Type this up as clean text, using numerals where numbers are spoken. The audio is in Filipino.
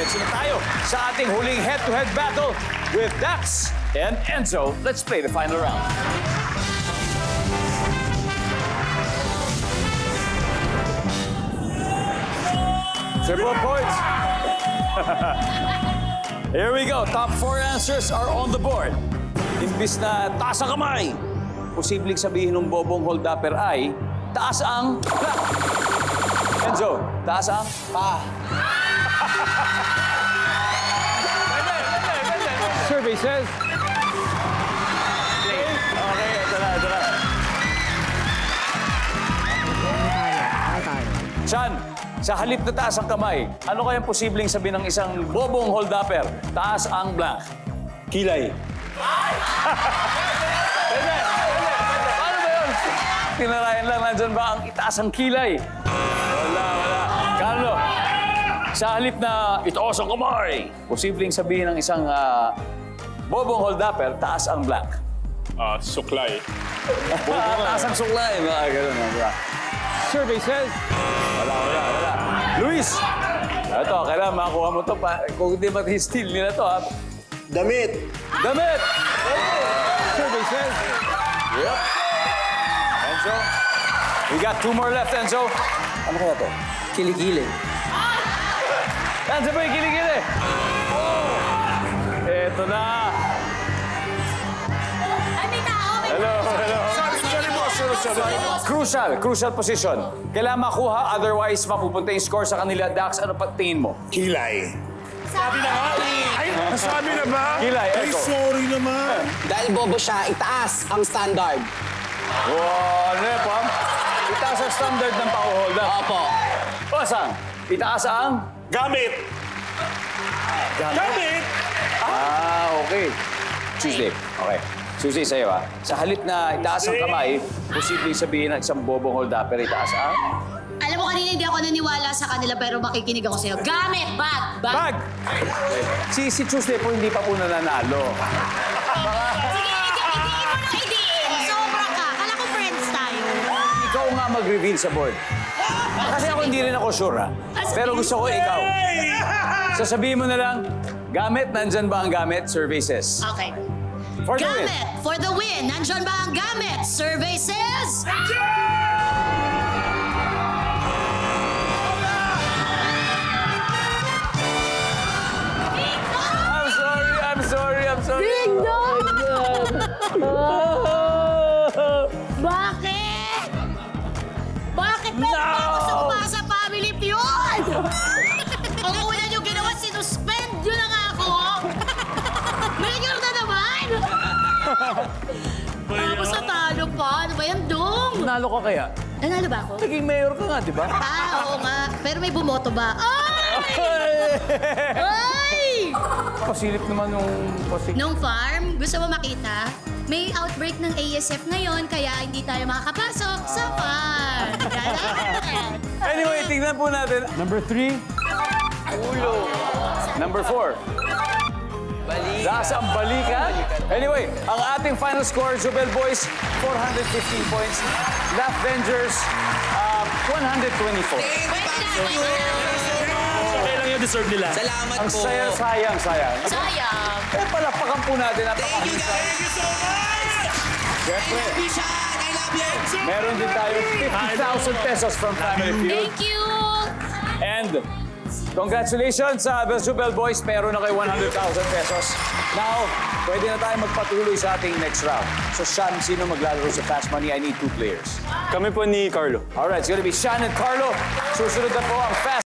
Diretso na tayo sa ating huling head-to-head battle with Dax and Enzo. Let's play the final round. Triple points. Here we go. Top 4 answers are on the board. Imbis na taas ang kamay, posibleng sabihin ng bobong hold-upper ay taas ang black. Enzo, taas ang pa. Survey says... Okay, ito na. Sean, sa halip na taas ang kamay, ano kayang posibleng sabihin ng isang bobong hold-upper? Taas ang blank. Kilay. Pwede. Paano ba yun? Tinarayan lang, nandyan ba ang itaas ang kilay? Wala. Carlo, sa halip na itaas ang kamay, posibleng sabihin ng isang bobong hold-upper, taas ang blank. Suklay. Taas ang suklay. Mga ganun. Diba? Survey says... Wala. Luis! Ito, kailangan makakuha mo ito. Kung hindi mag-steal nila ito, ha? Damit. Damit! Survey says... Yep. Enzo? We got 2 more left, Enzo. Ano kaya ito? Kilikili. Enzo ba yung kilikili? Oh! Ito na. Ay, may tao! Hello. Crucial position. Kailangan makuha, otherwise mapupunta yung score sa kanila. Dax, ano pa tingin mo? Kilay. Sabi na nga. Ay, nasabi na ba? Kilay, Ay, Echo. sorry naman. Dahil bobo siya, itaas ang standard. Wow, ano yun, Pam? Itaas ang standard ng pang-hold up. Opo. O, saan? Itaas ang? Gamit. Gamit? Okay. Tuesday. Okay. Susi, sa'yo sa halip na itaas ang kamay, posibleng sabihin ng isang bobong hold-upper, itaas ang? Alam mo, kanina hindi ako naniwala sa kanila pero makikinig ako sa'yo. Gamit! Bag! Bag! Si Tuesday po hindi pa po nananalo. Sige, idiin mo na idiin. Sobra ka. Kala ko friends tayo. Ikaw nga mag-reveal sa board. Kasi ako hindi rin ako sure, Pero gusto ko ikaw. Sasabihin mo na lang, gamit, nandyan ba ang gamit? Survey says. Okay. For the win. Gamit! For the win! Nandyan ba ang gamit? Survey says... I'm sorry. Ding dong! Bakit? Bakit pwede ba ako sumama sa family feud? Ang una nyo ginawa, sinuspend nyo na nga ako. Mayor na naman! Tapos natalo pa. Ano ba yan, Dong? Nalo ka kaya? Nanalo ba ako? Naging mayor ka nga, di ba? Oo nga. Pero may bumoto ba? Ay! Ay! Pasilip naman yung Nung farm, gusto mo makita? May outbreak ng ASF ngayon, kaya hindi tayo makakapasok sa farm. Anyway, tignan po natin. Number 3. Number 4. Nasa ang balikan. Anyway, ang ating final score, Jubel Boys, 415 points. Laugh Vengers, 124. Okay lang yung deserve nila. Salamat Ang po. sayang. Sayang. Palakpakan po natin. Thank you, guys. Thank you so much! Siyempre, Bishan, I love you. meron din tayo 50,000 pesos from Family Feud. Thank you! And congratulations sa The Jubel Boys. Meron na kayo 100,000 pesos. Now, pwede na tayo magpatuloy sa ating next round. So, Sean, sino maglalaro sa Fast Money? I need 2 players. Kami po ni Carlo. Alright, it's gonna be Sean and Carlo. Susunod na po ang Fast